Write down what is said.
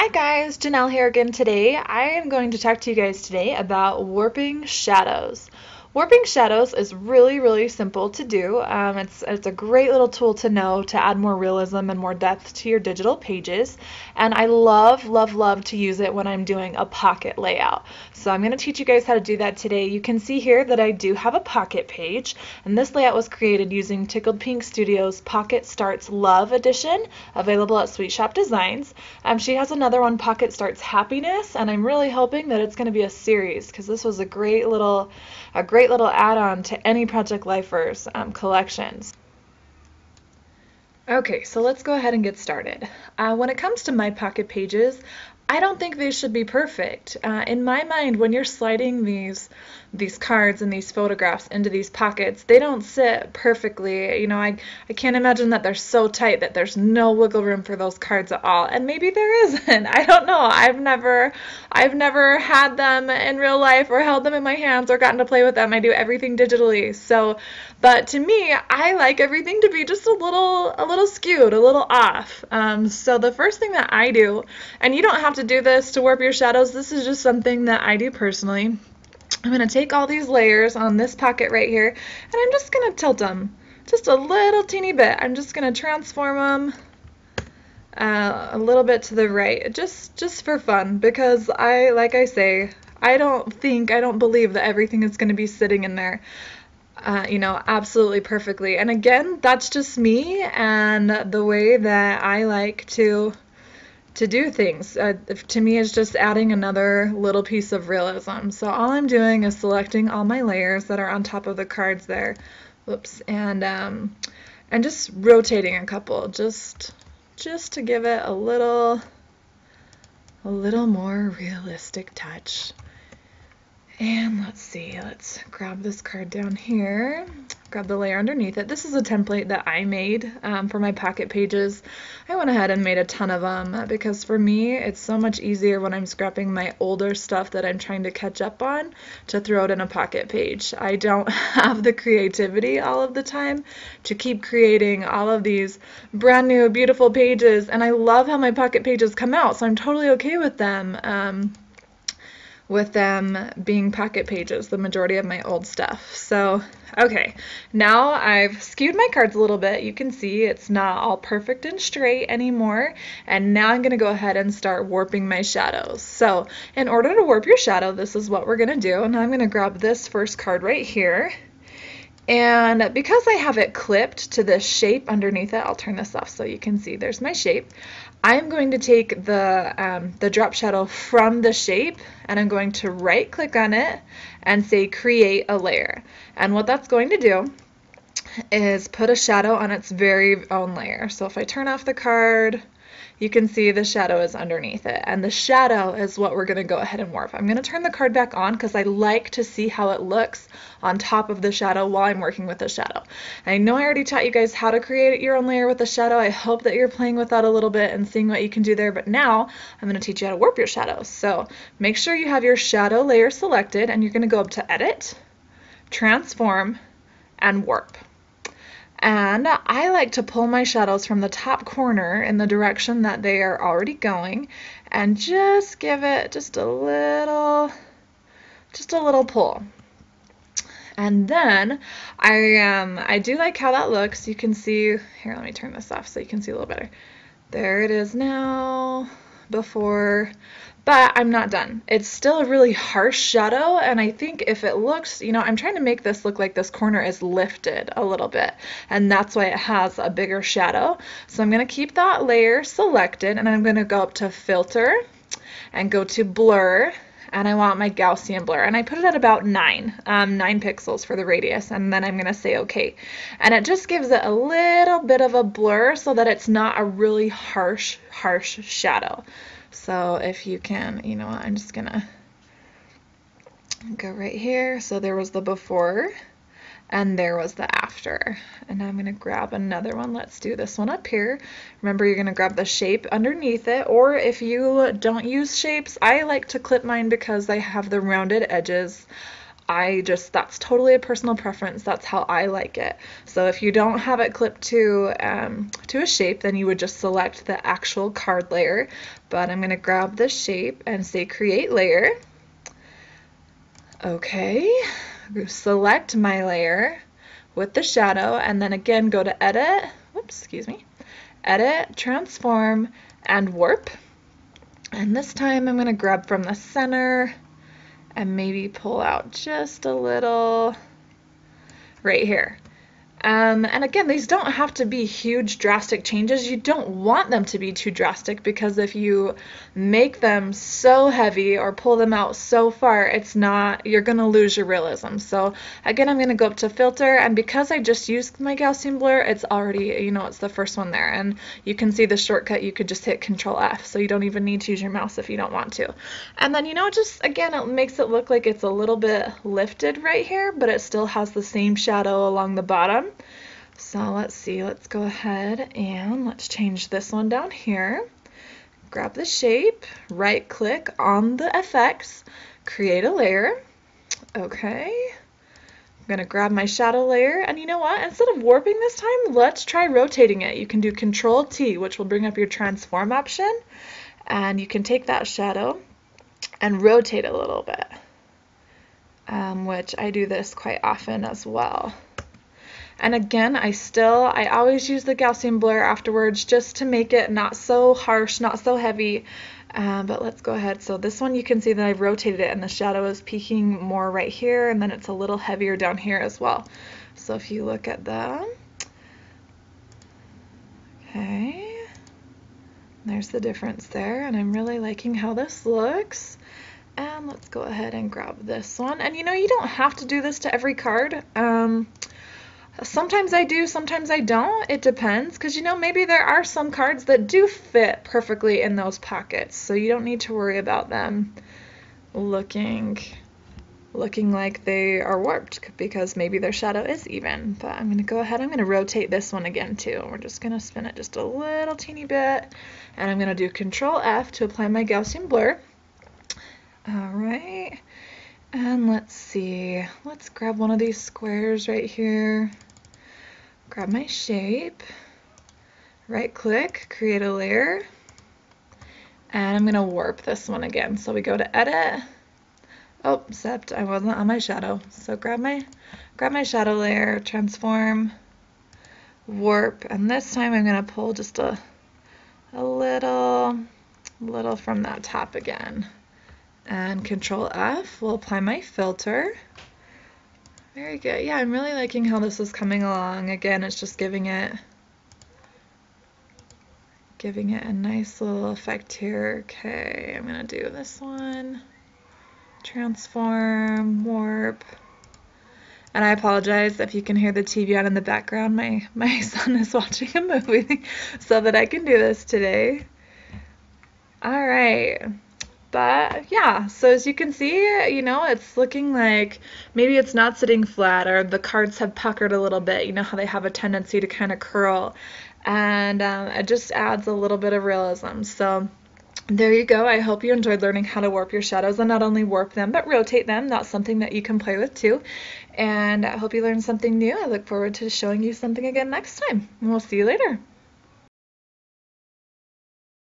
Hi guys, Janelle here again today. I am going to talk to you guys today about warping shadows. Warping shadows is really simple to do. It's a great little tool to know to add more realism and more depth to your digital pages, and I love to use it when I'm doing a pocket layout. So I'm going to teach you guys how to do that today. You can see here that I do have a pocket page, and this layout was created using Tickled Pink Studios Pocket Starts Love Edition, available at Sweet Shop Designs. She has another one, Pocket Starts Happiness, and I'm really hoping that it's going to be a series because this was a great little add-on to any Project Lifers collections. Okay, so let's go ahead and get started. When it comes to my pocket pages, I don't think they should be perfect. In my mind, when you're sliding these cards and these photographs into these pockets, they don't sit perfectly. You know, I can't imagine that they're so tight that there's no wiggle room for those cards at all. And maybe there isn't. I don't know. I've never had them in real life or held them in my hands or gotten to play with them. I do everything digitally. But to me, I like everything to be just a little skewed, a little off. So the first thing that I do, and you don't have to do this to warp your shadows, this is just something that I do personally. I'm going to take all these layers on this pocket right here, and I'm just going to tilt them just a little teeny bit. I'm just going to transform them a little bit to the right, just for fun, because like I say, I don't believe that everything is going to be sitting in there absolutely perfectly. And again, that's just me and the way that I like to do things. To me, it's just adding another little piece of realism. So all I'm doing is selecting all my layers that are on top of the cards there. Whoops. And just rotating a couple, just to give it a little more realistic touch. And let's see, let's grab this card down here, grab the layer underneath it. This is a template that I made for my pocket pages. I went ahead and made a ton of them because for me it's so much easier when I'm scrapping my older stuff that I'm trying to catch up on to throw it in a pocket page. I don't have the creativity all of the time to keep creating all of these brand new beautiful pages, and I love how my pocket pages come out, so I'm totally okay with them. Being pocket pages, the majority of my old stuff. So, okay, now I've skewed my cards a little bit. You can see it's not all perfect and straight anymore. And now I'm going to go ahead and start warping my shadows. So, in order to warp your shadow, this is what we're going to do. And I'm going to grab this first card right here. And because I have it clipped to this shape underneath it, I'll turn this off so you can see there's my shape. I'm going to take the drop shadow from the shape, and I'm going to right click on it and say create a layer. And what that's going to do is put a shadow on its very own layer. So if I turn off the card, you can see the shadow is underneath it, and the shadow is what we're going to go ahead and warp. I'm going to turn the card back on because I like to see how it looks on top of the shadow while I'm working with the shadow. And I know I already taught you guys how to create your own layer with the shadow. I hope that you're playing with that a little bit and seeing what you can do there, but now I'm going to teach you how to warp your shadows. So make sure you have your shadow layer selected, and you're going to go up to Edit, Transform, and Warp. And I like to pull my shadows from the top corner in the direction that they are already going and just give it just a little pull. And then I do like how that looks. You can see, here, let me turn this off so you can see a little better. There it is now, before, but I'm not done. It's still a really harsh shadow, and I think if it looks, I'm trying to make this look like this corner is lifted a little bit, and that's why it has a bigger shadow. So I'm going to keep that layer selected, and I'm going to go up to Filter and go to Blur, and I want my Gaussian blur, and I put it at about 9 pixels for the radius, and then I'm going to say OK. And it just gives it a little bit of a blur so that it's not a really harsh shadow. So if you can, I'm just going to go right here. So there was the before, and there was the after. And I'm going to grab another one. Let's do this one up here. Remember, you're going to grab the shape underneath it, or if you don't use shapes, I like to clip mine because I have the rounded edges That's totally a personal preference. That's how I like it. So if you don't have it clipped to a shape, then you would just select the actual card layer. But I'm going to grab the shape and say create layer. Okay, select my layer with the shadow, and then again go to edit, edit, transform, and warp. And this time I'm going to grab from the center and maybe pull out just a little right here. And again, these don't have to be huge drastic changes. You don't want them to be too drastic, because if you make them so heavy or pull them out so far, you're going to lose your realism. So again, I'm going to go up to filter, and because I just used my Gaussian blur, it's already, it's the first one there. And you can see the shortcut, you could just hit Control F, so you don't even need to use your mouse if you don't want to. And then, just again, it makes it look like it's a little bit lifted right here, but it still has the same shadow along the bottom. So let's see, let's go ahead and let's change this one down here. Grab the shape, right click on the FX, create a layer. Okay, I'm going to grab my shadow layer, and you know what? Instead of warping this time, let's try rotating it. You can do Control T, which will bring up your transform option, and you can take that shadow and rotate it a little bit, which I do this quite often as well. And again, I always use the Gaussian blur afterwards just to make it not so harsh, not so heavy. But let's go ahead. So this one, you can see that I've rotated it and the shadow is peaking more right here, and then it's a little heavier down here as well. So if you look at that, okay, there's the difference there, and I'm really liking how this looks. And let's go ahead and grab this one. And you don't have to do this to every card. Sometimes I do, sometimes I don't. It depends, because maybe there are some cards that do fit perfectly in those pockets, so you don't need to worry about them looking like they are warped, because maybe their shadow is even. But I'm going to go ahead, I'm going to rotate this one again too. We're just going to spin it just a little teeny bit, and I'm going to do Control F to apply my Gaussian blur. Alright, and let's see, let's grab one of these squares right here. Grab my shape, right click, create a layer, and I'm going to warp this one again. So we go to edit. Oh, except I wasn't on my shadow. So grab my shadow layer, transform, warp, and this time I'm going to pull just a little from that top again. And Control F will apply my filter. Very good. Yeah, I'm really liking how this is coming along. Again, it's just giving it a nice little effect here. Okay, I'm going to do this one. Transform, warp. And I apologize if you can hear the TV on in the background. My son is watching a movie so that I can do this today. All right. But yeah, so as you can see, it's looking like maybe it's not sitting flat, or the cards have puckered a little bit. You know how they have a tendency to kind of curl, and it just adds a little bit of realism. So there you go. I hope you enjoyed learning how to warp your shadows, and not only warp them, but rotate them. That's something that you can play with too. And I hope you learned something new. I look forward to showing you something again next time. And we'll see you later.